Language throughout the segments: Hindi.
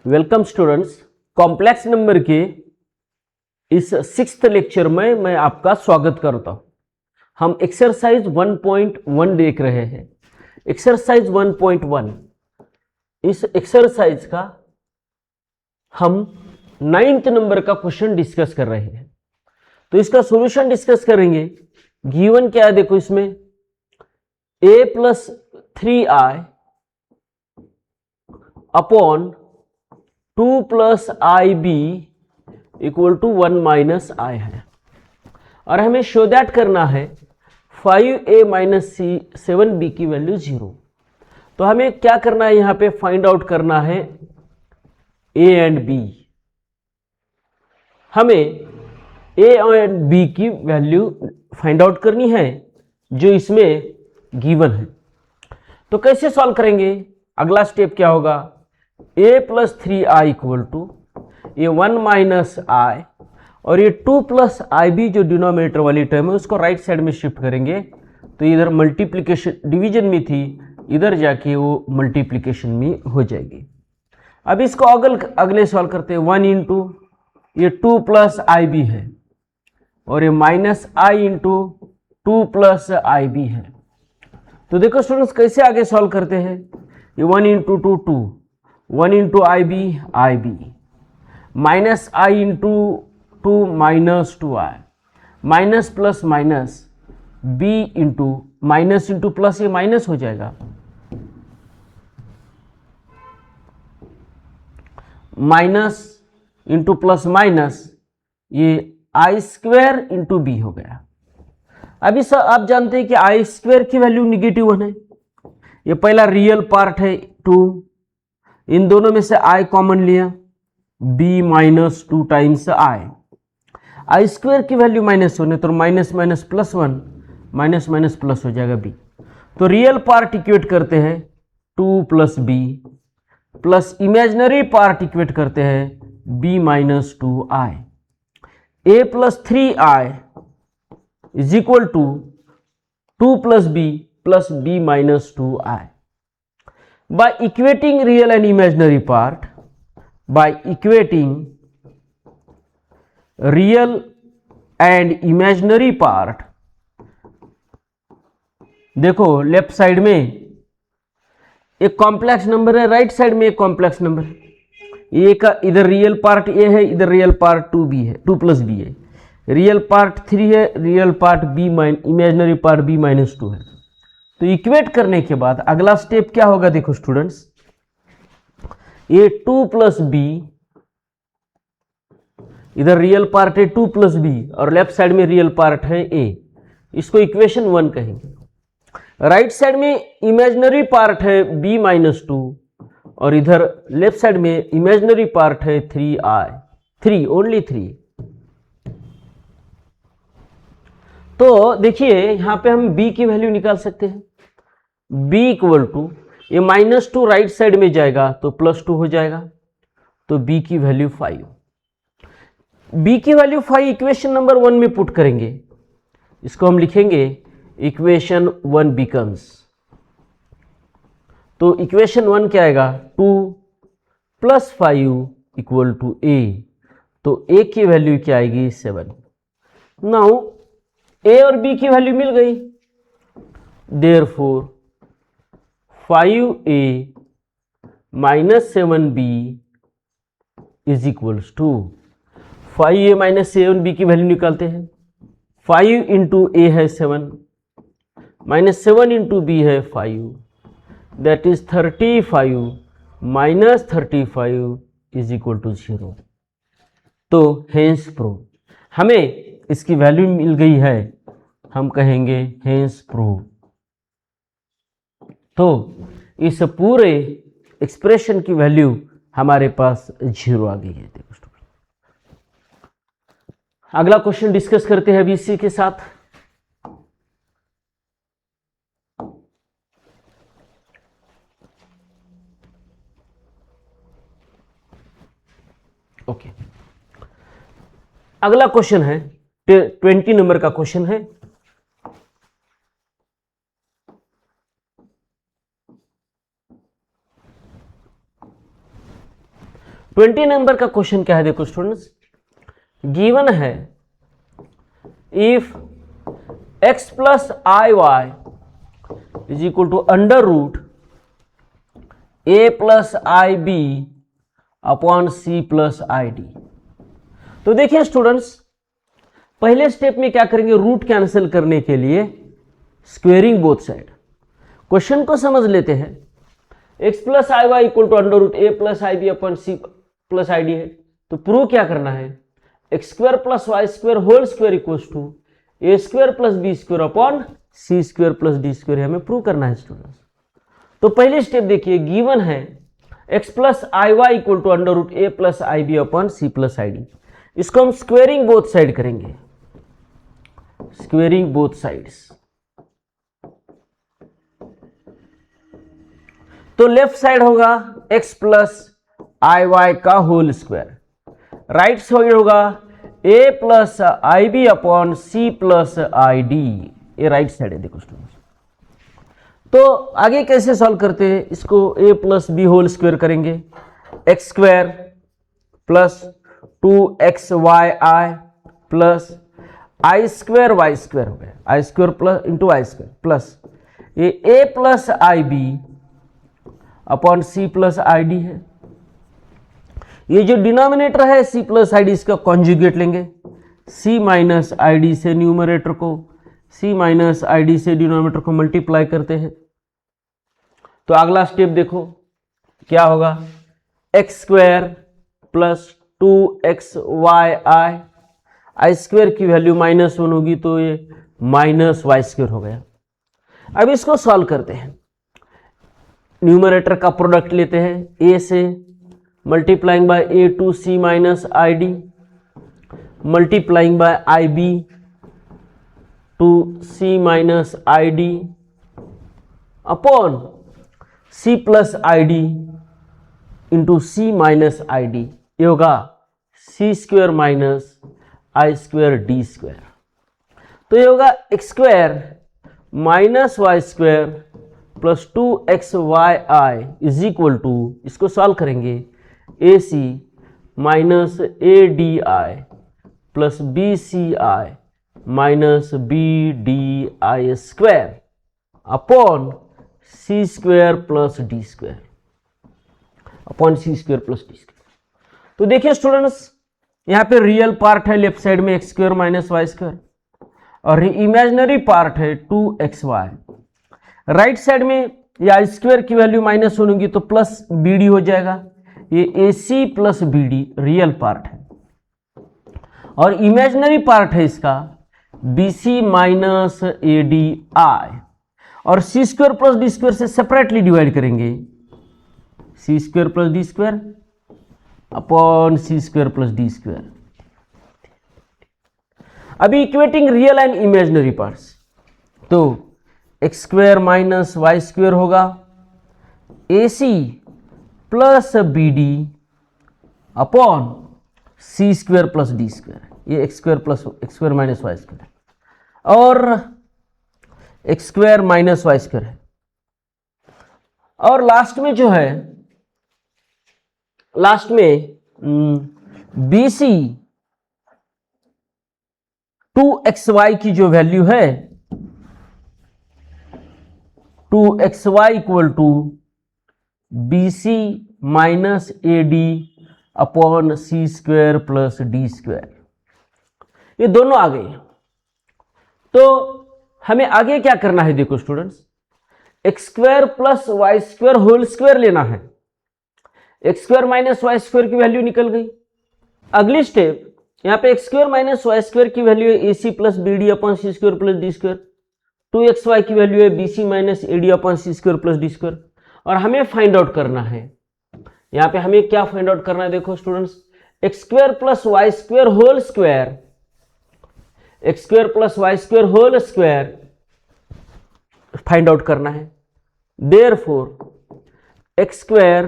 Welcome students. कॉम्प्लेक्स नंबर के इस 6th लेक्चर में मैं आपका स्वागत करता हूं। हम एक्सरसाइज 1.1 देख रहे हैं। एक्सरसाइज 1.1, इस एक्सरसाइज का हम 9th नंबर का क्वेश्चन डिस्कस कर रहे हैं। तो इसका सॉल्यूशन डिस्कस करेंगे। गिवन क्या है देखो, इसमें a plus 3i upon 2 plus i b equal to 1 minus i है, और हमें शो दैट करना है 5a माइनस 7b की वैल्यू 0। तो हमें क्या करना है, यहां पे फाइंड आउट करना है a एंड b। हमें a एंड b की वैल्यू फाइंड आउट करनी है जो इसमें गिवन है। तो कैसे सॉल्व करेंगे? अगला स्टेप क्या होगा, a plus 3i equal to ये 1 माइनस आई, और ये 2 प्लस आई बी जो डिनोमिनेटर वाली टर्म है उसको राइट साइड में शिफ्ट करेंगे। तो इधर मल्टीप्लिकेशन डिवीजन में थी, इधर जाके वो मल्टीप्लिकेशन में हो जाएगी। अब इसको अगले सॉल्व करते हैं। 1 इंटू ये 2 प्लस आई बी है, और ये minus i into 2 plus i B है। तो देखो स्टूडेंट्स कैसे आगे सॉल्व करते हैं। ये 1 into 2 2, 1 into i b, minus i into 2 minus 2i, minus plus minus b into minus into plus, ये माइनस हो जाएगा, माइनस इंटू प्लस माइनस, ये आई स्क्वेयर इंटू बी हो गया। अभी सर आप जानते हैं कि आई स्क्वेयर की वैल्यू नेगेटिव 1 है। ये पहला रियल पार्ट है 2, इन दोनों में से आई कॉमन लिया, b minus 2 times I square की वैल्यू माइनस 1 है, तो minus minus plus 1, minus minus plus हो जाएगा b। तो रियल पार्ट इक्वेट करते हैं 2 plus b, plus imaginary part equate करते हैं b minus 2i। a plus 3i is equal to 2 plus b minus 2i। By equating real and imaginary part, by equating real and imaginary part, देखो लेफ्ट साइड में एक कॉम्प्लेक्स नंबर है, राइट साइड में एक कॉम्प्लेक्स नंबर है। ए का इधर रियल पार्ट ए है, इधर रियल पार्ट 2b है, 2 प्लस बी है। रियल पार्ट 3 है, real part b imaginary part b minus 2 है। तो इक्वेट करने के बाद अगला स्टेप क्या होगा, देखो स्टूडेंट्स, ये 2 प्लस बी, इधर रियल पार्ट है 2 प्लस बी, और लेफ्ट साइड में रियल पार्ट है a, इसको इक्वेशन 1 कहेंगे। राइट साइड में इमेजिनरी पार्ट है b माइनस 2, और इधर लेफ्ट साइड में इमेजिनरी पार्ट है 3 ओनली 3। तो देखिए यहां पे हम b की वैल्यू निकाल सकते हैं। b इक्वल टू ये माइनस 2 राइट साइड में जाएगा तो प्लस 2 हो जाएगा, तो b की वैल्यू 5। b की वैल्यू 5 इक्वेशन नंबर 1 में पुट करेंगे, इसको हम लिखेंगे इक्वेशन 1 बिकम्स, तो इक्वेशन 1 क्या आएगा, 2 प्लस 5 इक्वल टू a, तो a की वैल्यू क्या आएगी 7। नाउ a और b की वैल्यू मिल गई, therefore 5a minus 7b is equals to 5a minus 7b की वैल्यू निकालते हैं। 5 इंटू ए है 7, माइनस 7 इंटू बी है 5, that is 35 minus 35 is equal to 0। तो हेंस प्रूव, हमें इसकी वैल्यू मिल गई है, हम कहेंगे हेंस प्रूव। तो इस पूरे एक्सप्रेशन की वैल्यू हमारे पास 0 आ गई है। देखो अगला क्वेश्चन डिस्कस करते हैं अभी इसी के साथ। ओके, अगला क्वेश्चन है 20 नंबर का क्वेश्चन है। 20 नंबर का क्वेश्चन क्या है देखो स्टूडेंट्स, गिवन है if x plus i y is equal to under root a plus i b upon c plus i d. तो देखिए स्टूडेंट्स, पहले स्टेप में क्या करेंगे, रूट कैंसिल करने के लिए स्क्वेयरिंग बोथ साइड। क्वेश्चन को समझ लेते हैं, x plus i y equal to under root a plus i b upon c plus i d है। तो प्रूव क्या करना है, x square plus y square whole square equal to a square plus b square upon c square plus d square हमें प्रूव करना है स्टूडेंट्स। तो पहले स्टेप देखिए, गिवन है x plus i y equal to under root a plus i b upon c plus i d. इसको हम स्क्वेयरिंग बोथ साइड करेंगे, स्क्वेयरिंग बोथ साइड्स। तो लेफ्ट साइड होगा x प्लस आई वाई का होल स्क्वायर, राइट साइड होगा a plus i b upon c plus i d. ये राइट साइड है देखो स्टूडेंट्स। तो आगे कैसे सॉल्व करते हैं इसको, a plus b whole square करेंगे, x square plus 2xy plus i square y square हो गया, i square plus into i square plus ये a plus i b upon c plus i d है। ये जो डिनोमिनेटर है c प्लस आई डी, इसका कॉन्जुगेट लेंगे, c माइनस आई डी से न्यूमरेटर को, c माइनस आई डी से डिनोमिनेटर को मल्टीप्लाई करते हैं। तो अगला स्टेप देखो क्या होगा, एक्स स्क्वायर प्लस 2xy आई स्क्वायर की वैल्यू -1 होगी तो ये -y स्क्वायर हो गया। अब इसको सॉल्व करते हैं, न्यूमरेटर का प्रोडक्ट लेते हैं, a से multiplying by a to c minus i d multiplying by i b to c minus i d upon c plus i d into c minus i d. ये होगा c square minus i square d square. तो ये होगा x square minus y square plus 2xy is equal to, इसको सॉल्व करेंगे, a c minus a d i plus b c i minus b d I square upon c square plus d square upon c square plus d square. तो देखिए स्टूडेंट्स, यहाँ पे रियल पार्ट है लेफ्ट साइड में x square minus y square और इमेजिनरी पार्ट है 2xy। राइट साइड में ये आई स्क्वायर की वैल्यू -1 होगी तो प्लस बी डी हो जाएगा, ये a c plus b d real part है और इमेजिनरी पार्ट है इसका b c minus a d i, और c square plus d square से सेपरेटली डिवाइड करेंगे, c square plus d square upon c square plus d square. अभी equating real and imaginary parts, तो x square minus y square होगा a c plus b d upon c square plus d square, ये x square plus x square minus y square और x square minus y square है। और लास्ट में जो है, लास्ट में बी सी 2xy की जो वैल्यू है 2xy equal to b c minus a d upon c square plus d square, ये दोनों आ गए। तो हमें आगे क्या करना है देखो students, x square plus y square whole square लेना है। X square minus y square की वैल्यू निकल गई। अगली स्टेप, यहाँ पे x square minus y square की वैल्यू है a c plus b d upon c square plus d square, 2xy की वैल्यू है b c minus a d upon c square plus d square, और हमें फाइंड आउट करना है, यहाँ पे हमें क्या फाइंड आउट करना है देखो students, x square plus y square whole square, x square plus y square whole square find out करना है। Therefore x square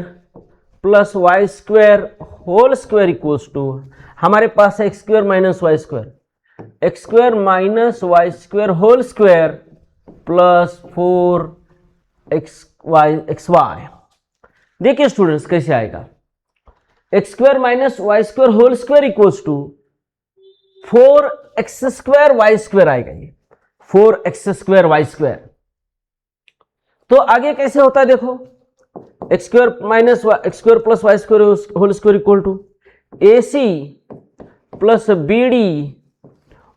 plus y square whole square equals to, हमारे पास है x square minus y square, x square minus y square whole square plus 4xy। देखिए स्टूडेंट्स कैसे आएगा, x square minus y square whole square equals to 4x square y square आएगा। ये 4x स्क्वायर वाई स्क्वायर। तो आगे कैसे होता है देखो, x square minus x square plus y square whole square equal to a c plus b d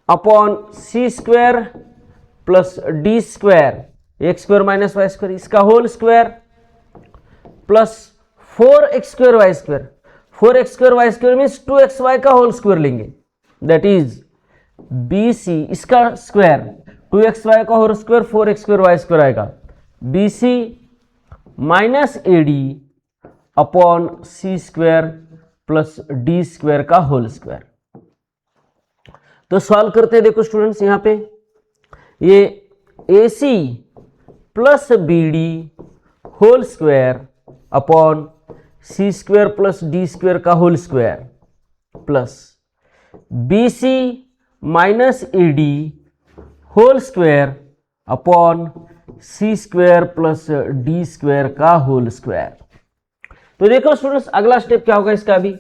upon c square plus d square x square minus y square इसका whole square plus 4x square y square. 4x square y square means 2xy का होल स्क्वायर लेंगे, दैट इज बी सी इसका स्क्वायर 2xy का whole square 4x square y square आएगा b c minus a d upon c square plus d square का होल स्क्वायर। तो सॉल्व करते हैं, देखो स्टूडेंट्स यहां पे ये a c plus b d whole square upon c square plus d square का whole square plus b c minus a d whole square upon c square plus d square का होल स्क्वायर। तो देखो स्टूडेंट्स अगला स्टेप क्या होगा इसका भी,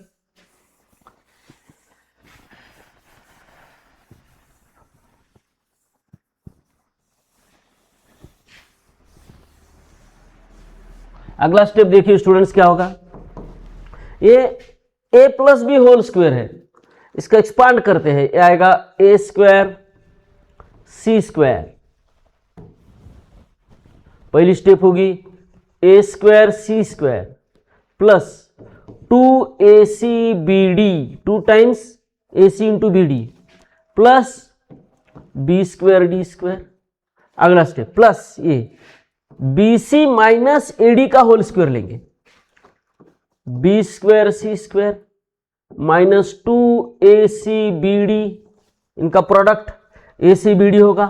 अगला स्टेप देखिए स्टूडेंट्स क्या होगा, ये a plus b whole square है, इसका एक्सपांड करते हैं, ये आएगा ए स्क्वायर सी स्क्वायर। पहली स्टेप होगी a square c square plus 2ac bd 2 times ac into b d plus b square d square. अगला स्टेप प्लस ये b c minus a d का होल स्क्वायर लेंगे, b square c square minus 2ac bd इनका प्रोडक्ट ac bd होगा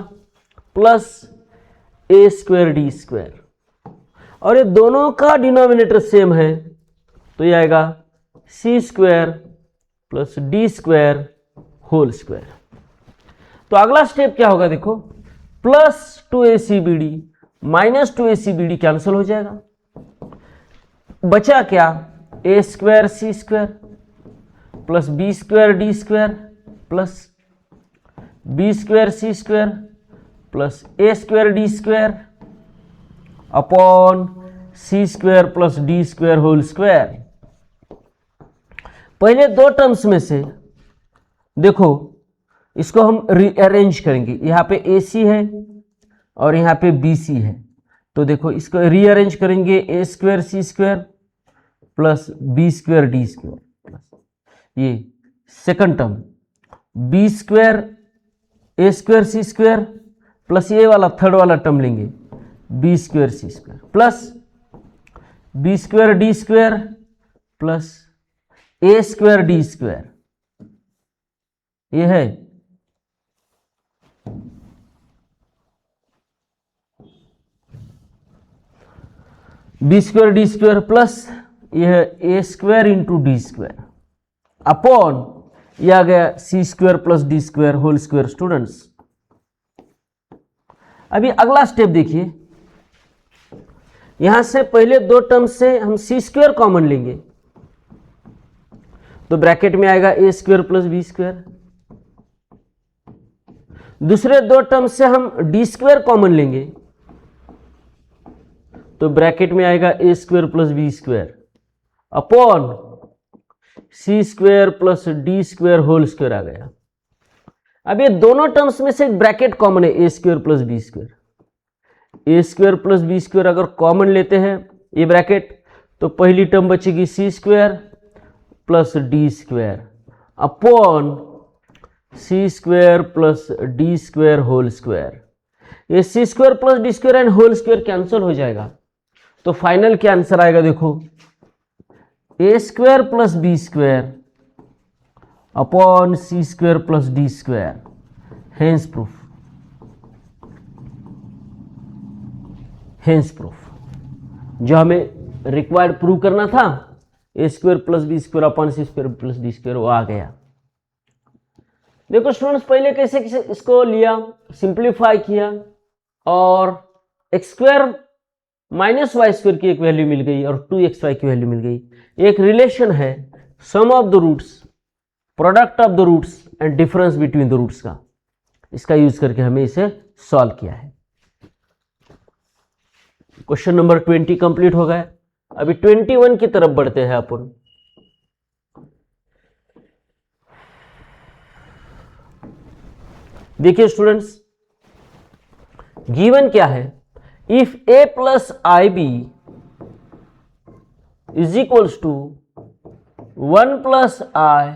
plus a square d square, और ये दोनों का डिनोमिनेटर सेम है तो ये आएगा c square plus d square whole square. तो अगला स्टेप क्या होगा देखो, plus 2ac bd minus 2ac bd cancel हो जाएगा, बचा क्या a square c square plus b square d square plus b square c square plus a square d square upon c square plus d square whole square. पहले दो टर्म्स में से देखो इसको हम रीअरेंज करेंगे, यहां पे ए सी है और यहां पे बी सी है, तो देखो इसको रीअरेंज करेंगे a square c square plus b square d square plus ये second term b square a square c square plus ये वाला थर्ड वाला टर्म लेंगे b square c square plus b square d square plus a square d square, ये है b square d square plus यह है a square into d square upon यह आ गया c square plus d square whole square. Students अभी अगला स्टेप देखिए, यहां से पहले दो टर्म से हम सी स्क्वायर कॉमन लेंगे तो ब्रैकेट में आएगा a square plus b square, दूसरे दो टर्म से हम डी स्क्वायर कॉमन लेंगे तो ब्रैकेट में आएगा a square plus b square upon c square plus d square whole square आ गया। अब ये दोनों टर्म्स में से ब्रैकेट कॉमन है a square plus b square, a square plus b square अगर कॉमन लेते हैं ये ब्रैकेट तो पहली टर्म बचेगी c square plus d square upon c square plus d square whole square. ये c square plus d square and whole square cancel हो जाएगा तो फाइनल क्या आंसर आएगा देखो, a square plus b square upon c square plus d square, hence proof. Hence proof जो हमें रिक्वायर्ड प्रूव करना था a square plus b square upon c square plus d square वो आ गया। देखो स्टूडेंट्स पहले कैसे कैसे इसको लिया, सिंप्लीफाई किया और x square minus y square की एक वैल्यू मिल गई और 2xy की वैल्यू मिल गई। एक रिलेशन है sum of the roots, product of the roots and difference between the roots का, इसका यूज करके हमें इसे सॉल्व किया है। क्वेश्चन नंबर 20 कंप्लीट हो गया। अभी 21 की तरफ बढ़ते हैं अपन। देखिए स्टूडेंट्स, गिवन क्या है, if a plus i b is equals to 1 plus i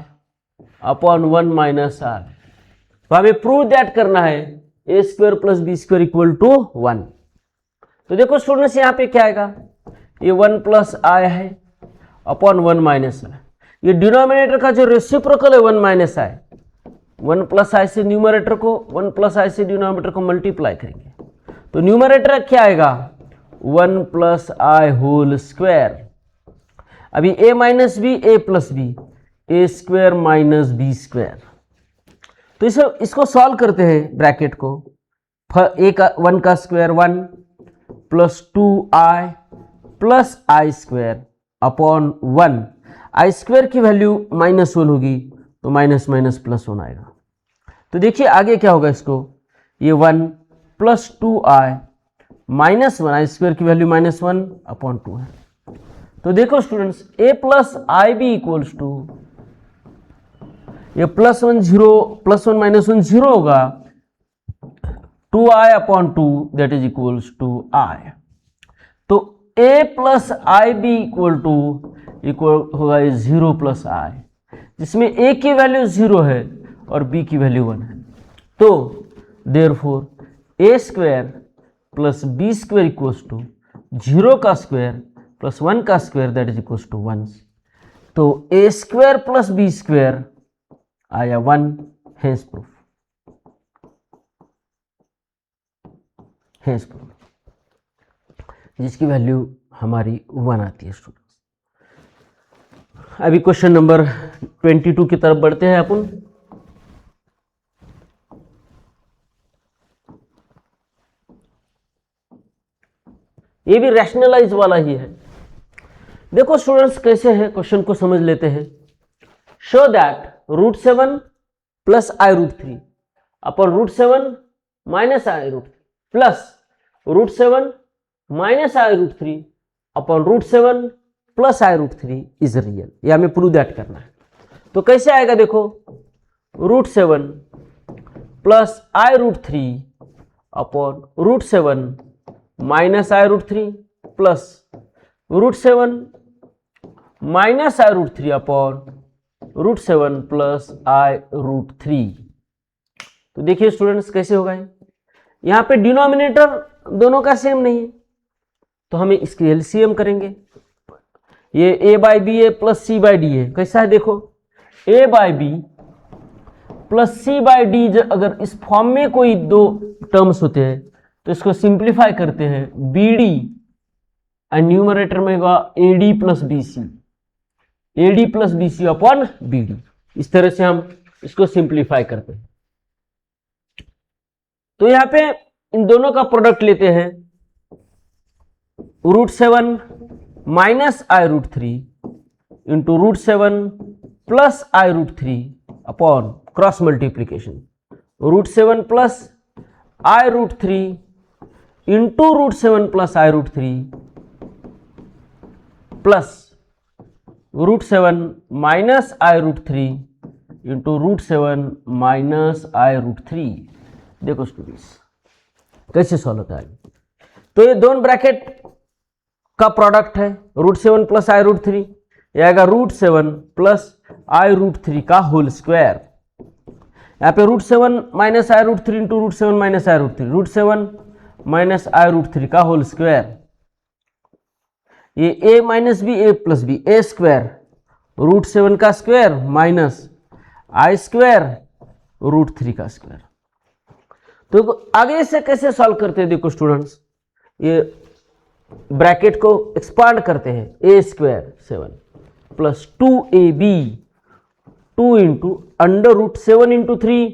upon 1 minus i, तो हमें प्रूव दैट करना है a square plus b square equal to 1। तो देखो स्टूडेंट्स, यहां पे क्या आएगा, ये 1 प्लस आई है अपॉन 1 माइनस आई, ये डिनोमिनेटर का जो रेसिप्रोकल है 1 माइनस आई, 1 प्लस आई से न्यूमरेटर को 1 प्लस आई से डिनोमिनेटर को मल्टीप्लाई करेंगे, तो न्यूमरेटर क्या आएगा 1 प्लस आई होल स्क्वायर। अभी a minus b a plus b, a square minus b square. तो इसको सॉल्व करते हैं ब्रैकेट को, ए का 1 का square 1 plus 2i plus i square upon 1, i square की वैल्यू -1 होगी तो माइनस माइनस प्लस 1 आएगा। तो देखिए आगे क्या होगा, इसको ये 1 plus 2i minus 1, i square की वैल्यू -1 अपॉन 2 है। तो देखो students, a plus i b equals to, ये +1 0 +1 -1 0 होगा, 2i अपॉन 2 that is equals to i। तो a plus i b equal होगा 0 प्लस i, जिसमें a की वैल्यू 0 है और b की वैल्यू 1 है। तो therefore a square plus b square equals to 0 का स्क्वायर प्लस 1 का square that is equals to 1। तो a square plus b square आया 1, हेंस प्रूफ, हेंस प्रूफ, जिसकी वैल्यू हमारी 1 आती है स्टूडेंट्स। अभी क्वेश्चन नंबर 22 की तरफ बढ़ते हैं अपन। ये भी रैशनलाइज वाला ही है। देखो स्टूडेंट्स कैसे है, क्वेश्चन को समझ लेते हैं। Show that √7 plus i√3 upon √7 minus i√3 plus √7 minus i√3 upon √7 plus i√3 is real. ये हमें प्रूव दैट करना है। तो कैसे आएगा देखो, √7 plus i√3 upon √7 minus i√3 plus √7 minus i√3 upon √7 plus i√3। तो देखिए स्टूडेंट्स कैसे होगा, यहां पे डिनोमिनेटर दोनों का सेम नहीं है, तो हमें इसकी एलसीएम करेंगे। ये a by b a plus c by d है, कैसा है देखो, a by b plus c by d, अगर इस फॉर्म में कोई दो टर्म्स होते हैं तो इसको सिंप्लीफाई करते हैं, बी डी एंड न्यूमरेटर में होगा a d plus b c, a d plus b c upon b d. इस तरह से हम इसको सिंप्लीफाई करते हैं। तो यहां पे इन दोनों का प्रोडक्ट लेते हैं, √7 minus i√3 into √7 plus i√3 upon cross multiplication, √7 plus i√3 into √7 plus i√3 plus √7 minus i√3 into √7 minus i√3। देखो स्टूडेंट्स कैसे सॉल्व होता है। तो ये दोनों ब्रैकेट का प्रोडक्ट है, √7 प्लस i√3, ये आएगा √7 प्लस i√3 का होल स्क्वायर। यहाँ पे √7 minus i√3 into √7 minus i√3, √7 minus i√3 का होल स्क्वायर। ये a minus b a plus b, a square √7 का स्क्वायर माइनस आई स्क्वायर √3 का स्क्वायर। तो आगे से कैसे सॉल्व करते हैं देखो स्टूडेंट्स, ये ब्रैकेट को एक्सपांड करते हैं, a square 7 plus 2ab 2 into √7 into 3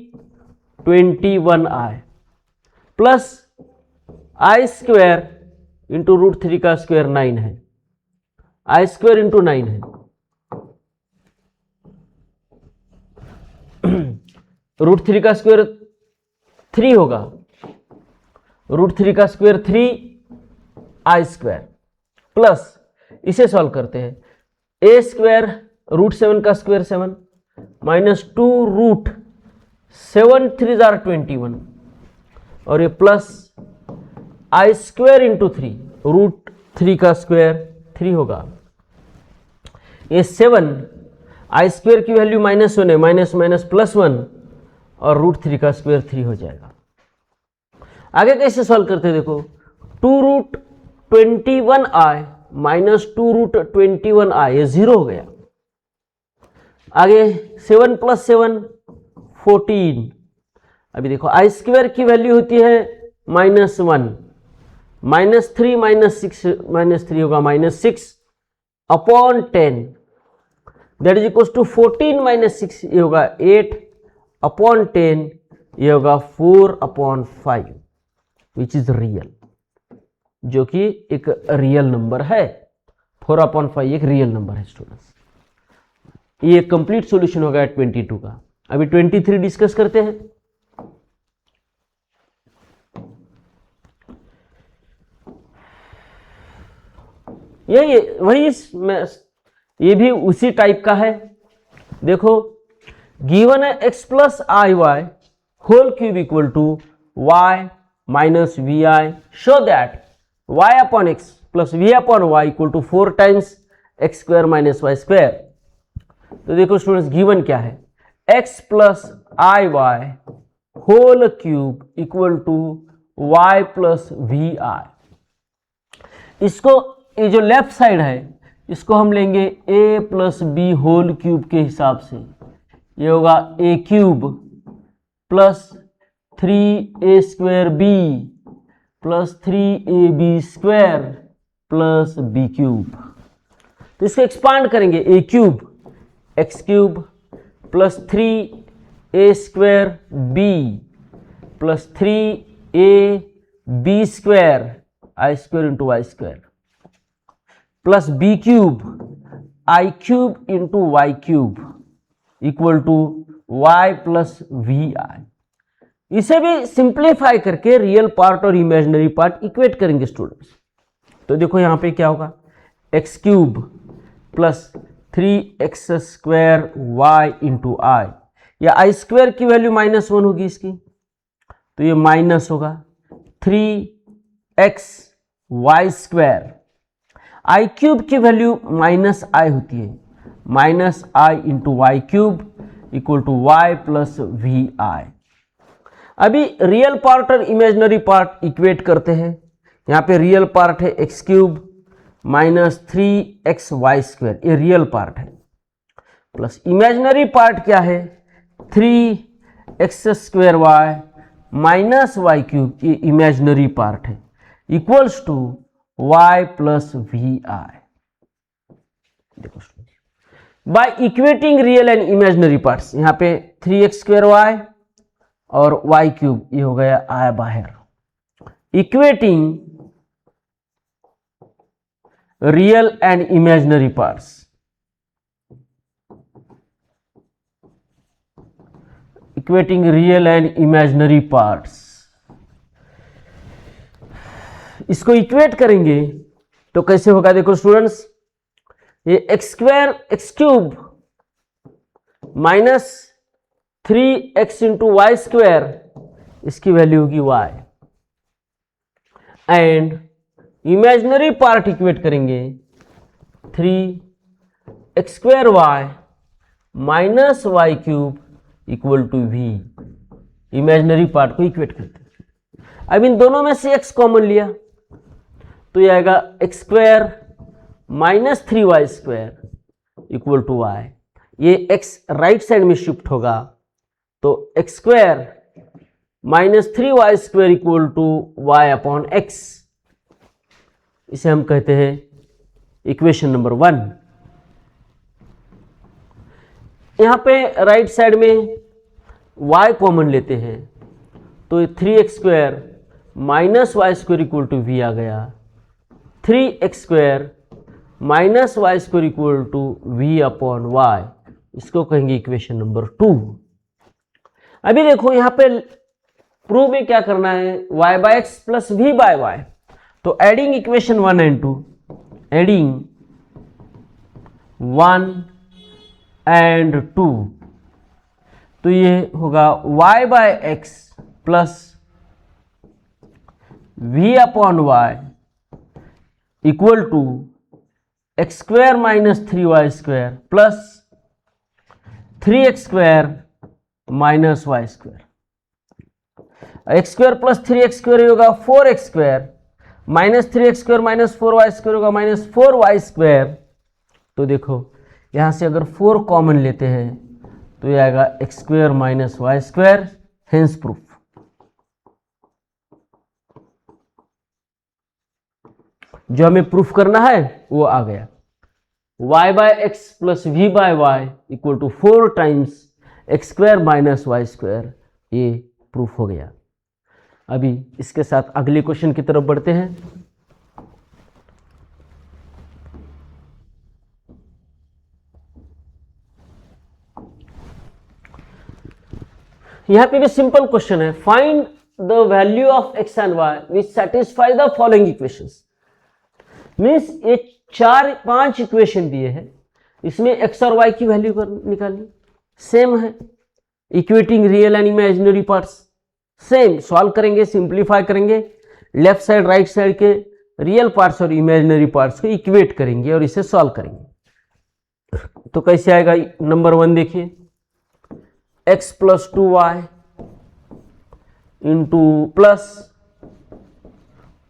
21i plus i square into √3 का स्क्वायर 9 है, आई स्क्वायर इंटू 9 है, रूट 3 का स्क्वायर 3 होगा, रूट 3 का स्क्वायर 3i² प्लस, इसे सॉल्व करते हैं, a² रूट 7 का स्क्वायर 7 माइनस 2 रूट 7 3 जार 21 और ये प्लस i² इंटू 3, रूट 3 का स्क्वायर 3 होगा, ये 7 i² की वैल्यू -1 है, माइनस माइनस +1 और रूट 3 का स्क्वायर 3 हो जाएगा। आगे कैसे सॉल्व करते हैं देखो, 2 root 21i minus 2 root 21i, ये 0 हो गया। आगे 7 + 7 14, अभी देखो i² की वैल्यू होती है -1, -3 -6 होगा -6 upon 10, that is equal to 14 - 6, ये होगा 8 अपॉन 10, ये होगा 4/5 विच इज रियल, जो कि एक रियल नंबर है। 4/5 एक रियल नंबर है स्टूडेंट्स। ये कंप्लीट सॉल्यूशन होगा 22 का। अभी 23 डिस्कस करते हैं। ये वही ये भी उसी टाइप का है। देखो गिवन है x plus i y whole cube equal to y minus v i, show that y upon x plus v upon y equal to 4 times x² minus y²। तो देखो स्टूडेंट्स गिवन क्या है, x plus i y whole cube equal to y plus v i. इसको ये जो लेफ्ट साइड है इसको हम लेंगे a plus b whole cube के हिसाब से, ये होगा a cube plus 3a² b plus 3ab² plus b cube. तो इसको एक्सपांड करेंगे, a cube x cube plus 3a² b plus 3ab² i² into y² plus b cube i cube into y cube equal to y plus v i. इसे भी सिंप्लीफाई करके रियल पार्ट और इमेजिनरी पार्ट इक्वेट करेंगे स्टूडेंट्स। तो देखो यहां पे क्या होगा, x cube plus 3x² y into i, या i² की वैल्यू -1 होगी इसकी, तो ये माइनस होगा 3xy²। आई क्यूब की वैल्यू -i होती है, -i into y cube equal to y plus v i. अभी रियल पार्ट और इमेजिनरी पार्ट इक्वेट करते हैं। यहाँ पे रियल पार्ट है x क्यूब माइनस 3xy², ये रियल पार्ट है, प्लस इमेजिनरी पार्ट क्या है 3x² माइनस वाई क्यूब, ये इमेजिनरी पार्ट है, equals to y plus v i. देखो by equating real and imaginary parts, यहाँ पे 3x² और y क्यूब, ये हो गया आया बाहर। Equating real and imaginary parts, equating real and imaginary parts, इसको इक्वेट करेंगे तो कैसे होगा देखो स्टूडेंट्स, ये x² x³ minus 3x into y², इसकी वैल्यू होगी y, and imaginary part equate करेंगे 3x² minus y³ equal to v। Imaginary part को इक्वेट करते हैं। अब इन दोनों में से x कॉमन लिया तो ये आएगा x² minus 3y² equal to y। ये x राइट साइड में शिफ्ट होगा तो x² minus 3y² equal to y upon x। इसे हम कहते हैं इक्वेशन नंबर 1। यहां पे राइट साइड में y कॉमन लेते हैं तो 3x² minus y² equal to v आ गया, 3x² minus y² equal to v upon y, इसको कहेंगे इक्वेशन नंबर 2। अभी देखो यहां पे प्रूव में क्या करना है, y by x plus v by y. तो adding equation 1 and 2, adding 1 and 2, तो ये होगा y by x plus v upon y equal to x square minus 3y square plus 3x square minus y square. X square plus 3x square होगा 4x square, minus 3x square minus 4y square होगा माइनस 4y स्क्वायर। तो देखो यहां से अगर 4 कॉमन लेते हैं तो ये आएगा x square minus y square, hence proof. जो हमें प्रूफ करना है वो आ गया, y by x plus v by y equal to 4 times x square minus y square, ये प्रूफ हो गया। अभी इसके साथ अगले क्वेश्चन की तरफ बढ़ते हैं। यहां पे भी सिंपल क्वेश्चन है, find the value of x and y which satisfy the following equations. Means ये 4-5 इक्वेशन दिए हैं, इसमें एक्स और वाई की वैल्यू निकालनी सेम है, equating real and imaginary parts same, solve करेंगे, सिंप्लीफाई करेंगे, लेफ्ट साइड राइट साइड के रियल पार्ट्स और इमेजिनरी पार्ट्स को इक्वेट करेंगे और इसे सॉल्व करेंगे। तो कैसे आएगा, नंबर 1 देखिए, x plus 2y into plus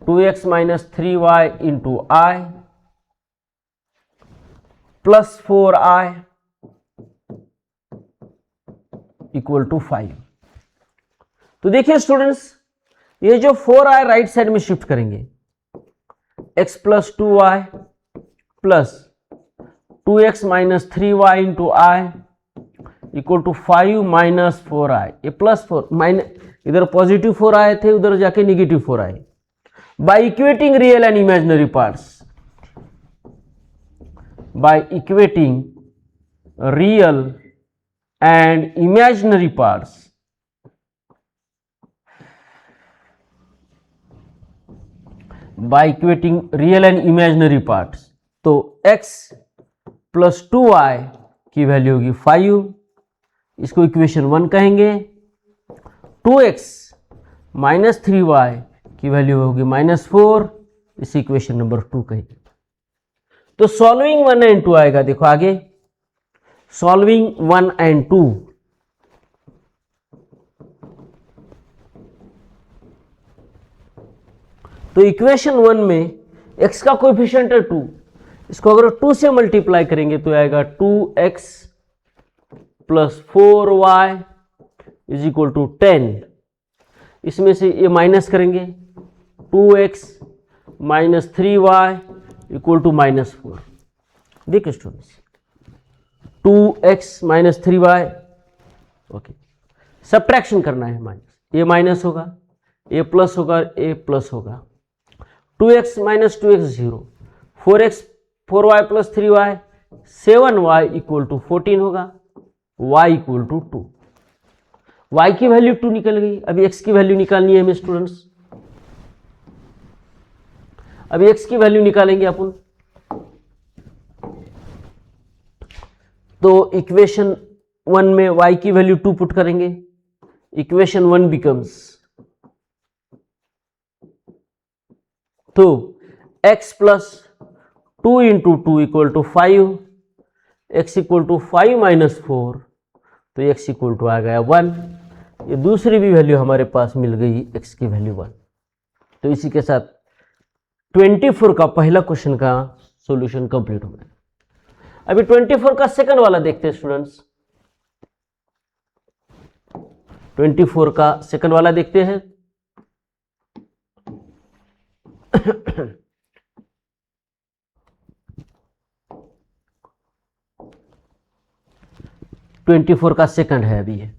2x minus 3y into i plus 4i equal to 5। तो देखिए स्टूडेंट्स, ये जो 4i राइट साइड में शिफ्ट करेंगे, x plus 2y plus 2x minus 3y into i equal to 5 minus 4i, ये प्लस 4 माइनस, इधर पॉजिटिव 4 आए थे, उधर जाके निगेटिव 4 आए। By equating real and imaginary parts, by equating real and imaginary parts, by equating real and imaginary parts, तो x प्लस 2y की वैल्यू होगी 5, इसको इक्वेशन 1 कहेंगे। 2x माइनस 3y की वैल्यू होगी माइनस 4, इस इक्वेशन नंबर 2 कहेंगे। तो सॉल्विंग 1 एंड 2 आएगा, देखो आगे सॉल्विंग 1 एंड 2, तो इक्वेशन 1 में x का कोएफिशिएंट है 2, इसको अगर 2 से मल्टीप्लाई करेंगे तो आएगा 2x plus 4y is equal to 10। इसमें से ये माइनस करेंगे, 2x minus 3y equal to minus 4। देखिए students, 2x minus 3y, okay, subtraction करना है, माइनस, ये माइनस होगा, ये प्लस होगा, ये प्लस होगा, 2x minus 2x 0, 4x 4y plus 3y 7y equal to 14 होगा, y इक्वल टू 2, y की वैल्यू 2 निकल गई। अभी x की वैल्यू निकालनी है हमें स्टूडेंट्स, अभी x की वैल्यू निकालेंगे अपन। तो इक्वेशन 1 में y की वैल्यू 2 पुट करेंगे, इक्वेशन 1 बिकम्स, तो x plus 2 into 2 equal to 5, x equal to 5 minus 4, तो x इक्वल टू आ गया 1। ये दूसरी भी वैल्यू हमारे पास मिल गई, x की वैल्यू 1। तो इसी के साथ 24 का पहला क्वेश्चन का सॉल्यूशन कंप्लीट हो गया। अभी 24 का सेकंड वाला देखते हैं स्टूडेंट्स, 24 का सेकंड वाला देखते हैं। ट्वेंटी फोर का सेकंड है अभी ये,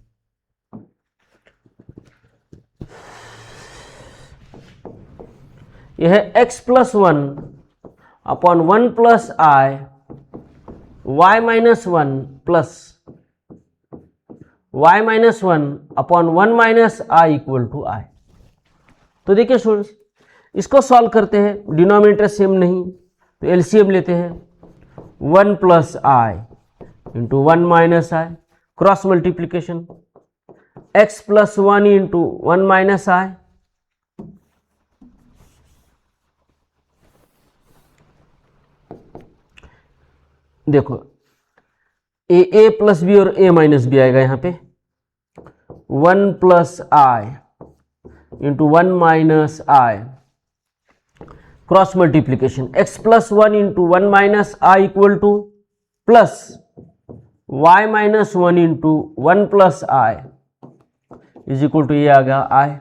यह है x plus 1 upon 1 plus i y minus 1 plus y minus 1 upon 1 minus i equal to i. तो देखिए स्टूडेंट्स, इसको सॉल्व करते हैं, डिनोमिनेटर सेम नहीं तो एलसीएम लेते हैं। 1 plus i into 1 minus i, cross multiplication, x plus 1 into 1 minus i, देखो ए प्लस बी और a माइनस बी आएगा यहाँ पे। 1 plus i into 1 minus i, cross multiplication, x plus 1 into 1 minus i equal to plus y minus 1 into 1 plus i is equal to ये आ गया आई।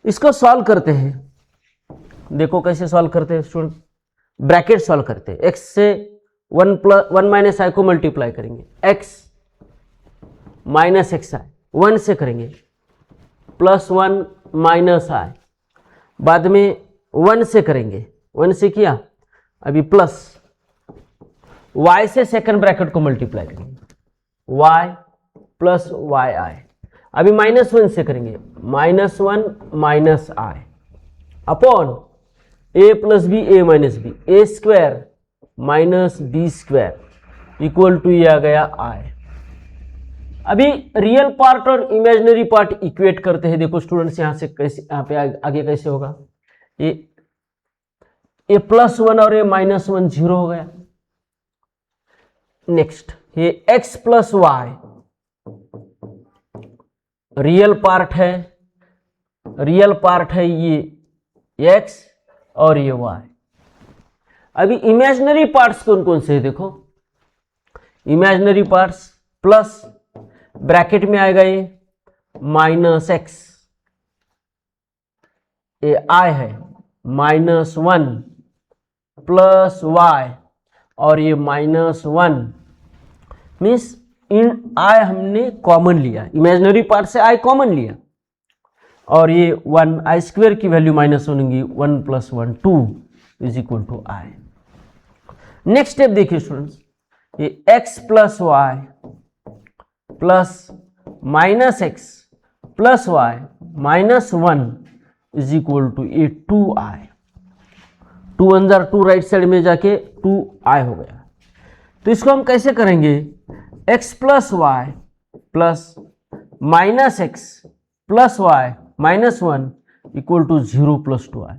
इसको सॉल्व करते हैं, देखो कैसे सॉल्व करते हैं स्टूडेंट। ब्रैकेट सॉल्व करते हैं, x से 1 माइनस आई को मल्टीप्लाई करेंगे, x माइनस एक्स आई, 1 से करेंगे प्लस 1 माइनस आई, बाद में 1 से करेंगे, 1 से किया, अभी प्लस y से सेकंड ब्रैकेट को मल्टीप्लाई करेंगे, y प्लस वाई आई, अभी माइनस 1 से करेंगे, minus 1 minus i upon a plus b a minus b, a square minus b square equal to ये आ गया आई। अभी रियल पार्ट और इमेजिनरी पार्ट इक्वेट करते हैं। देखो स्टूडेंट्स, यहां से कैसे, यहाँ पे आगे कैसे होगा, ये प्लस 1 और ये माइनस 1 जीरो हो गया। नेक्स्ट ये x plus y real part है ये x और ये y। अभी इमेजिनरी पार्ट्स कौन कौन से है, देखो इमेजिनरी पार्ट्स, प्लस ब्रैकेट में आएगा ये माइनस x, ये i है, माइनस 1 प्लस y और ये माइनस 1, मीन्स इन i हमने कॉमन लिया, इमेजिनरी पार्ट से i कॉमन लिया, और ये 1 आई स्क्वायर की वैल्यू माइनस 1 होगी, 1 plus 1 2 is equal to i. Next step देखिए स्टूडेंट्स, ये x plus y plus minus x plus y minus 1 is equal to ये 2i, 2 अंदर 2 राइट साइड में जाके 2i हो गया। तो इसको हम कैसे करेंगे, x plus y plus minus x plus y minus 1 equal to 0 plus 2i।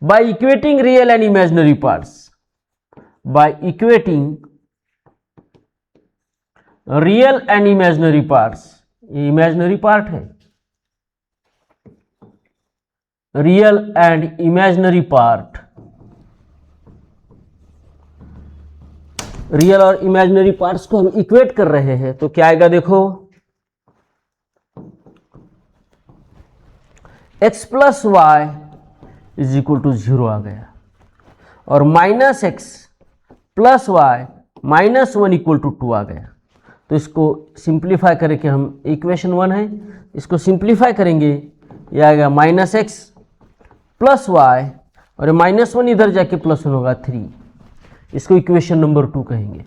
By equating real and imaginary parts, by equating real and imaginary parts, ये इमेजिनरी पार्ट है, real and imaginary part, real और इमेजिनरी पार्ट्स को हम इक्वेट कर रहे हैं, तो क्या आएगा देखो, x plus y is equal to 0 आ गया, और minus x plus y minus 1 equal to 2 आ गया। तो इसको सिंप्लीफाई करके हम, इक्वेशन 1 है, इसको सिंप्लीफाई करेंगे, ये आएगा माइनस एक्स प्लस वाई, और माइनस 1 इधर जाके प्लस 1 होगा 3, इसको इक्वेशन नंबर 2 कहेंगे।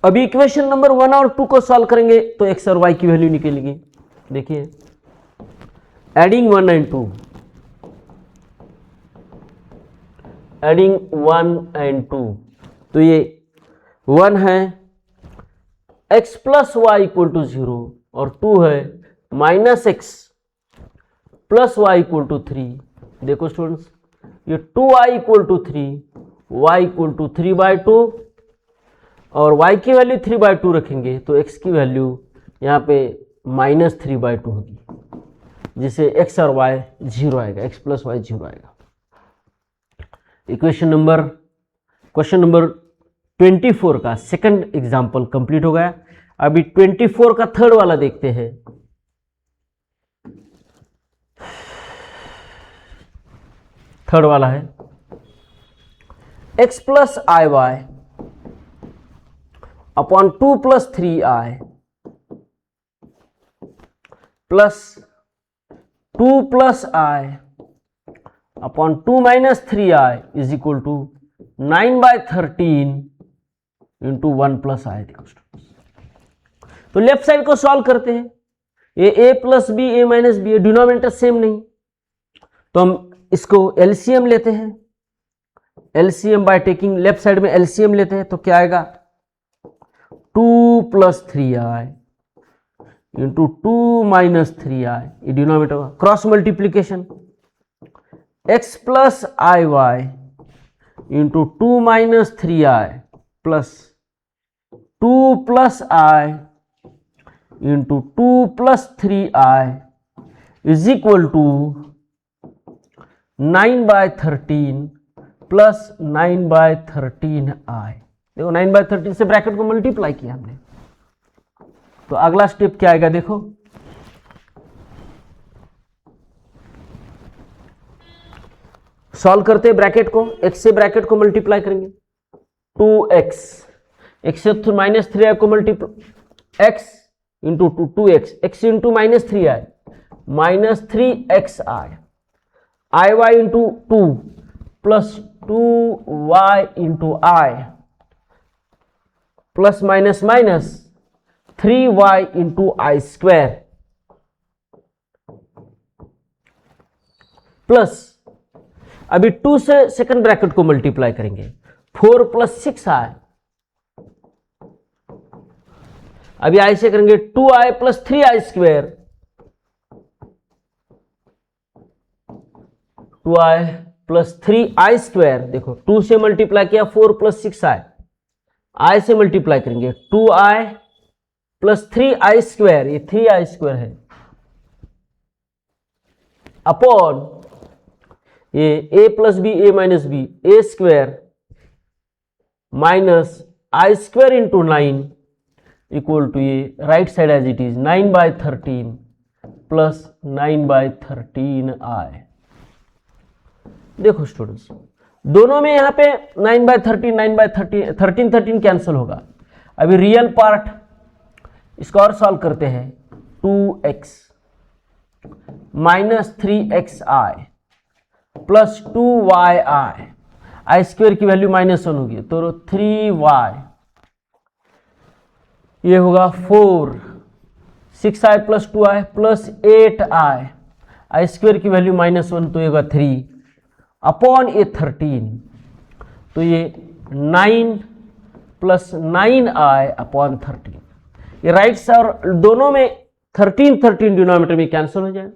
अभी इक्वेशन नंबर 1 और 2 को सॉल्व करेंगे तो x और y की वैल्यू निकलेगी। देखिए एडिंग 1 एंड 2, एडिंग 1 एंड 2, तो ये 1 है x plus y equal to 0, और 2 है minus x plus y equal to 3। देखो स्टूडेंट्स, ये 2i equal to 3, y equal to 3/2, और y की वैल्यू 3/2 रखेंगे तो x की वैल्यू यहाँ पे माइनस 3/2 होगी, जिसे x और y 0 आएगा, x प्लस वाई 0 आएगा। क्वेश्चन नंबर 24 का सेकंड एग्जाम्पल कंप्लीट हो गया। अभी 24 का थर्ड वाला देखते हैं। थर्ड वाला है x plus i y upon 2 plus 3i plus 2 plus i upon 2 minus 3i is equal to 9/13 into 1 plus i. तो लेफ्ट साइड को सॉल्व करते हैं। ये a plus b a minus b, denominator same नहीं, तो हम इसको एलसीएम लेते हैं। LCM by taking left side में एलसीएम लेते हैं, तो क्या आएगा 2 plus 3i into 2 minus 3i, ये डिनोमिनेटर का cross multiplication, x plus i y into 2 minus 3i plus 2 plus i into 2 plus 3i is equal to 9/13 plus 9/13i। देखो 9/13 से ब्रैकेट को मल्टीप्लाई किया हमने, तो अगला स्टेप क्या आएगा देखो, सॉल्व करते हैं ब्रैकेट को, x से ब्रैकेट को मल्टीप्लाई करेंगे 2x, x से माइनस 3i को multiply x into 2x, x into minus 3i minus 3xi, i y into 2 plus 2y into i plus minus minus 3y into i square plus, अभी 2 से सेकंड ब्रैकेट को मल्टीप्लाई करेंगे 4 प्लस 6i, अभी आई से करेंगे 2i plus 3i square, 2i plus 3i square, देखो 2 से मल्टीप्लाई किया 4 प्लस 6i, i से मल्टीप्लाई करेंगे 2i प्लस 3i स्क्वायर, ये 3i स्क्वायर है, अपॉन ये a plus b a minus b, a square minus i square into 9 equal to ये right side as it is 9/13 plus 9/13i। देखो स्टूडेंट्स, दोनों में यहां पे 9/13 9/13 13 कैंसिल होगा। अभी रियल पार्ट इसको और सॉल्व करते हैं, 2x minus 3xi plus 2yi, आई स्क्वायर की वैल्यू -1 होगी तो 3y, ये होगा 4, 6i plus 2i plus 8i, आई स्क्वायर की वैल्यू -1 तो ये होगा 3 अपॉन ये 13, तो ये 9 प्लस 9i अपॉन 13, ये राइट साइड दोनों में 13 डिनोमिनेटर में कैंसिल हो जाए।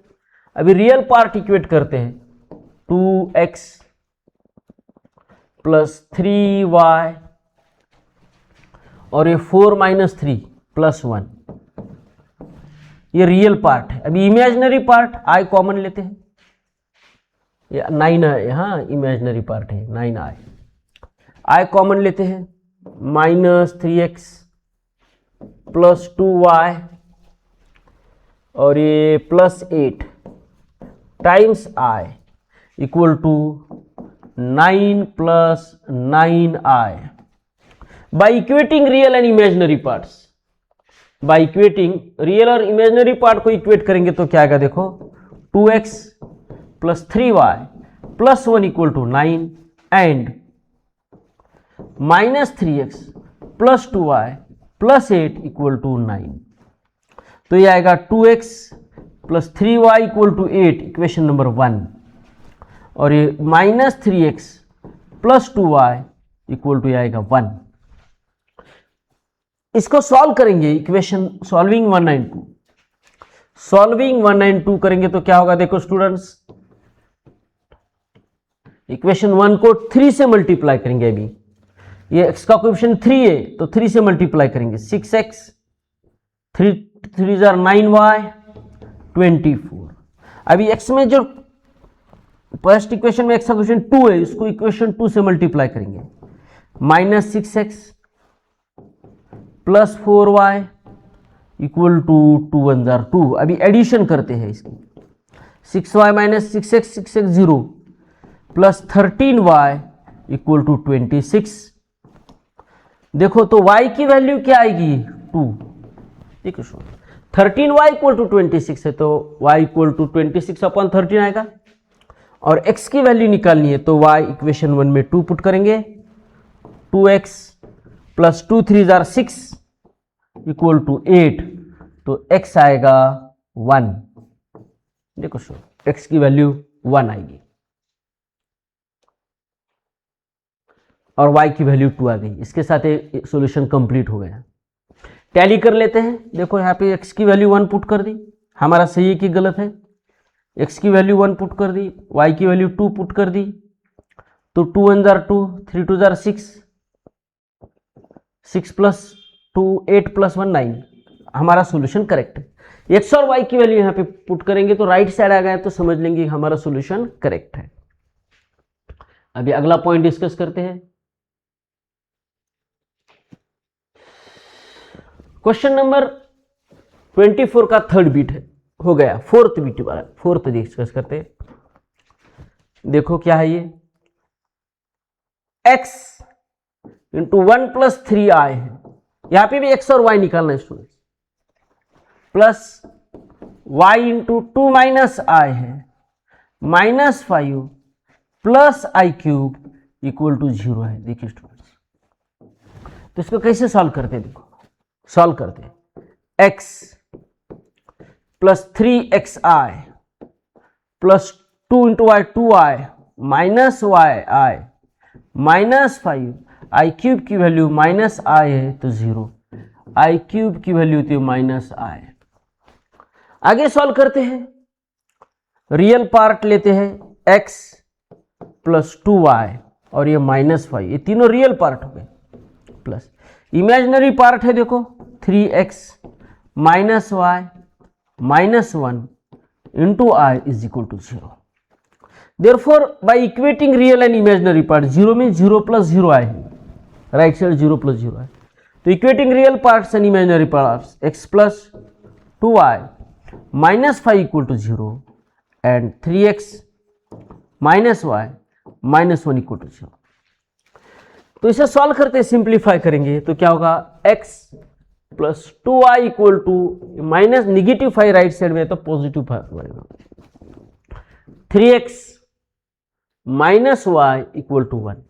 अभी रियल पार्ट इक्वेट करते हैं, 2x प्लस 3y और ये 4 माइनस 3 प्लस 1, ये रियल पार्ट है। अभी इमेजिनरी पार्ट i कॉमन लेते हैं, ये 9 है, हाँ इमेजिनरी पार्ट है 9i, i कॉमन लेते हैं, माइनस 3x प्लस 2y और ये plus 8 times i equal to 9 plus 9i। By equating real and imaginary parts, by equating real और इमेजिनरी पार्ट को इक्वेट करेंगे तो क्या आएगा देखो, 2x plus 3y plus 1 equal to 9 and minus 3x plus 2y plus 8 equal to 9, तो ये आएगा 2x plus 3y equal to 8, equation number 1, और ये minus 3x plus 2y equal to आएगा 1। इसको सॉल्व करेंगे, equation solving 1 and 2, solving 1 and 2 करेंगे तो क्या होगा देखो स्टूडेंट्स, इक्वेशन 1 को 3 से मल्टीप्लाई करेंगे, अभी ये x का कोएफिशिएंट 3 है तो 3 से मल्टीप्लाई करेंगे, 6x 3 3 9y 24। अभी x में जो फर्स्ट इक्वेशन में x का कोएफिशिएंट 2 है, इसको इक्वेशन 2 से मल्टीप्लाई करेंगे, minus 6x plus 4y equal to 2 1 2। अभी एडिशन करते हैं इसकी, 6y minus 6x 6x 0 plus 13y equal to 26। देखो तो y की वैल्यू क्या आएगी 2, ठीक है, 13y इक्वल टू 26 है तो y इक्वल टू 26 अपॉन 13 आएगा, और x की वैल्यू निकालनी है तो y इक्वेशन 1 में 2 पुट करेंगे, 2x प्लस 2 3 6 इक्वल टू 8, तो x आएगा 1। देखो सो x की वैल्यू 1 आएगी और y की वैल्यू 2 आ गई। इसके साथ एक सॉल्यूशन कंप्लीट हो गया। टैली कर लेते हैं। देखो यहाँ पे x की वैल्यू 1 पुट कर दी, हमारा सही है कि गलत है? x की वैल्यू 1 पुट कर दी, y की वैल्यू 2 पुट कर दी, तो 2 1 जार 2, 3 2 जार 6, 6 प्लस 2 8 प्लस 1 9। हमारा सॉल्यूशन करेक्ट है। x और y की वैल्यू यहाँ पे पुट करेंगे तो राइट साइड आ गया, तो समझ लेंगे हमारा सॉल्यूशन करेक्ट है। अभी अगला पॉइंट डिस्कस करते हैं। क्वेश्चन नंबर 24 का थर्ड बीट है, हो गया। फोर्थ बीट वाला, फोर्थ डिस्कस करते हैं। देखो क्या है ये, x इंटू 1 प्लस 3i है। यहां पे भी x और y निकालना है students, plus y into 2 minus i है, minus 5 plus i cube equal to 0 है। देखिए स्टूडेंट्स, तो इसको कैसे सॉल्व करते हैं? देखो सॉल्व करते हैं। x plus 3xi plus 2 into y 2i minus y i minus 5, i cube की वैल्यू माइनस आई है तो 0, आई क्यूब की वैल्यू थी माइनस आई। आगे सॉल्व करते हैं। रियल पार्ट लेते हैं, x प्लस 2y और ये माइनस 5, ये तीनों रियल पार्ट हो गए, प्लस इमेजिनरी पार्ट है। देखो 3x minus y minus 1 into i is equal to 0। Therefore by equating real and imaginary part, 0 में 0 प्लस 0 आए, राइट साइड 0 प्लस 0 आए, तो equating real parts and imaginary parts, x plus 2y minus 5 equal to 0 and 3x minus y minus 1 equal to 0। तो इसे सॉल्व करते हैं, सिंप्लीफाई करेंगे तो क्या होगा, x plus 2y equal to minus negative 5 right side में है तो पॉजिटिव 5 बनेगा, 3x minus y equal to 1।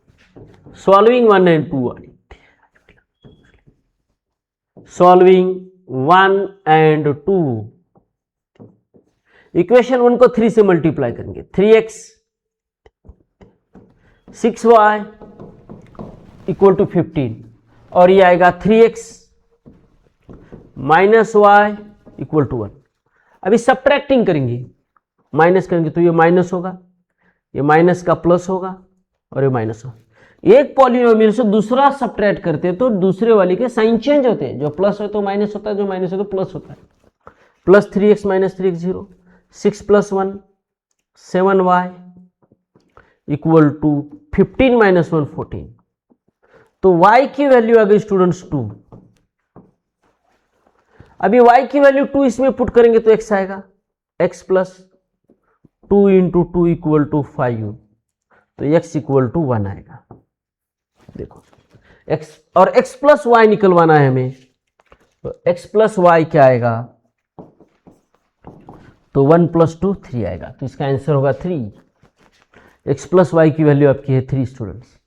Solving 1 and 2y, solving 1 and 2, equation 1 को 3 से मल्टीप्लाई करेंगे, 3x 6y इक्वल टू 15 और ये आएगा 3x minus y equal to 1। अभी सब्ट्रैक्टिंग करेंगे, माइनस करेंगे तो ये माइनस होगा, ये माइनस का प्लस होगा और ये माइनस होगा। एक पॉलिनोमियल से दूसरा सब्ट्रैक्ट करते हैं तो दूसरे वाले के साइन चेंज होते हैं, जो प्लस हो तो माइनस होता है, जो माइनस हो तो प्लस होता है। Plus 3x minus 3x 0, 6 plus 1 7y equal to 15 minus 1 14, तो y की वैल्यू आ गई स्टूडेंट्स 2। अभी y की वैल्यू 2 इसमें पुट करेंगे तो x आएगा, x plus 2 into 2 equal to 5, तो x इक्वल टू 1 आएगा। देखो x और x प्लस वाई निकलवाना है हमें, तो x प्लस वाई क्या आएगा, तो 1 प्लस 2 3 आएगा, तो इसका आंसर होगा 3। x प्लस वाई की वैल्यू आपकी है 3 स्टूडेंट्स।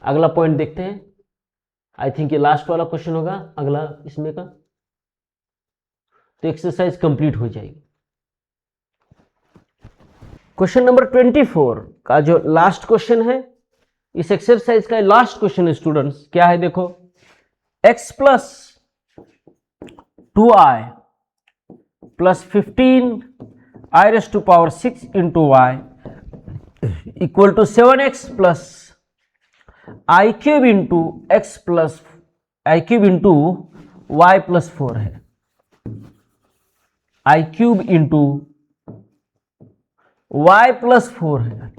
अगला पॉइंट देखते हैं, आई थिंक ये लास्ट वाला क्वेश्चन होगा अगला इसमें का, तो एक्सरसाइज कंप्लीट हो जाएगी। क्वेश्चन नंबर 24 का जो लास्ट क्वेश्चन है, इस एक्सरसाइज का लास्ट क्वेश्चन है स्टूडेंट्स, क्या है देखो, x plus 2i plus 15 i raise to power 6 into y equal to 7x plus i cube into x plus i cube into y plus 4 है, i cube into y plus 4 है।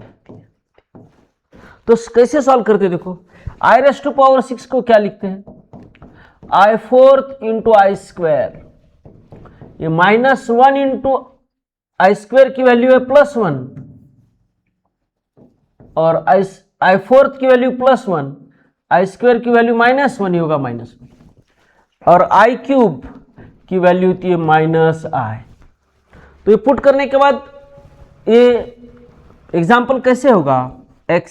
तो कैसे सॉल्व करते देखो, आई रेज़ टू पावर 6 को क्या लिखते हैं, आई फोर्थ इंटू आई स्क्वायर, ये माइनस 1 इंटू आई स्क्वायर की वैल्यू है प्लस 1 और आई फोर्थ की वैल्यू प्लस 1, आई स्क्वायर की वैल्यू माइनस 1 ही होगा, माइनस 1 और आई क्यूब की वैल्यू थी माइनस आई। तो ये पुट करने के बाद ये एग्जाम्पल कैसे होगा, x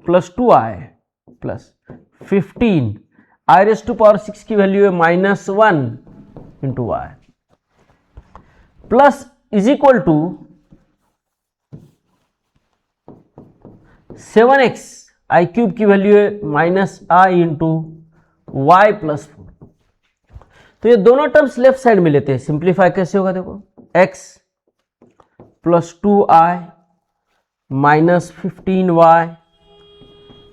plus 2i plus 15, i raise to power 6 की वैल्यू है -1 into y, plus is equal to 7x i cube की वैल्यू है -i इंटू वाई प्लस 4। तो ये दोनों टर्म्स लेफ्ट साइड में लेते हैं, सिंप्लीफाई कैसे होगा देखो, x plus 2i minus 15y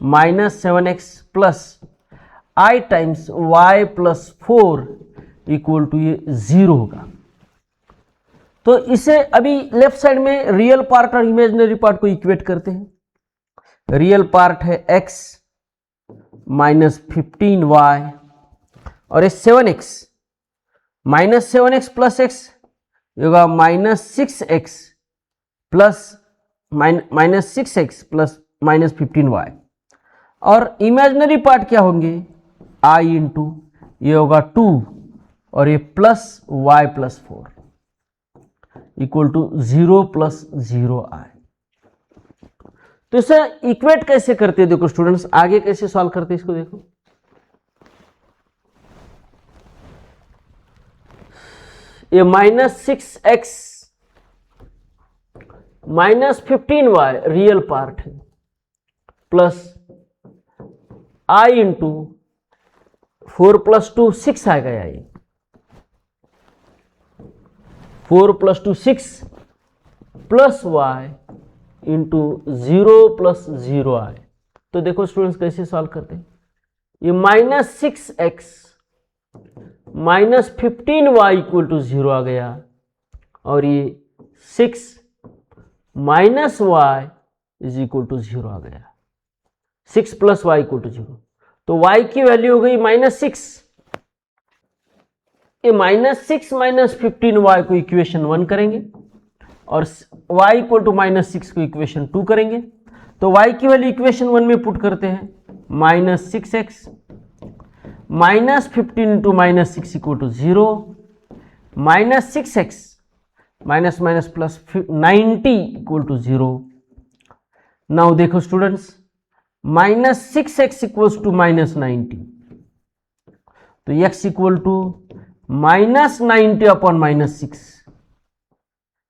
minus 7x plus i times y plus 4 equal to ये 0 होगा। तो इसे अभी लेफ्ट साइड में रियल पार्ट और इमेजिनरी पार्ट को इक्वेट करते हैं। रियल पार्ट है x माइनस 15y और ये 7x minus 7x plus x होगा -6x plus -6x plus -15y, और इमेजिनरी पार्ट क्या होंगे i इंटू ये होगा 2 और ये plus y plus 4 equal to 0 plus 0i। तो इसे इक्वेट कैसे करते हैं देखो स्टूडेंट्स, आगे कैसे सॉल्व करते हैं इसको देखो। ये -6x minus 15y real part है प्लस i इंटू 4 प्लस 2 6 आएगा, ये 4 plus 2 6 plus y into 0 plus 0i। तो देखो स्टूडेंट्स कैसे सॉल्व करते हैं, ये -6x minus 15y equal to 0 आ गया और ये 6 minus y is equal to 0 आ गया, 6 प्लस y इक्वल टू 0। तो y की वैल्यू हो गई -6, ये -6 माइनस 15y को इक्वेशन 1 करेंगे और y इक्वल टू -6 को इक्वेशन 2 करेंगे। तो y की वैल्यू इक्वेशन 1 में पुट करते हैं, -6x -15 into -6 equal to 0, -6x minus minus plus 90 equal to 0। Now देखो स्टूडेंट्स, -6x इक्वल्स टू -90, तो x इक्वल टू -90 अपॉन -6,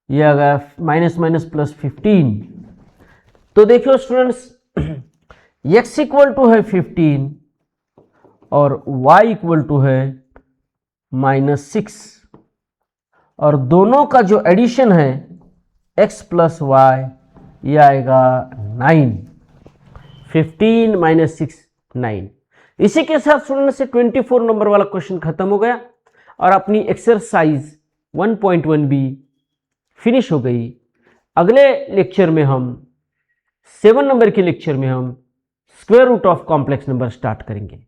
ये आ गया माइनस माइनस प्लस 15। तो देखियो स्टूडेंट्स, x इक्वल टू है 15 और y इक्वल टू है -6, और दोनों का जो एडिशन है x प्लस वाई, ये आएगा 9, 15 माइनस 6 9। इसी के साथ स्टूडेंट से 24 नंबर वाला क्वेश्चन खत्म हो गया और अपनी एक्सरसाइज 1.1 भी फिनिश हो गई। अगले लेक्चर में हम 7 नंबर के लेक्चर में हम square root of complex number start करेंगे।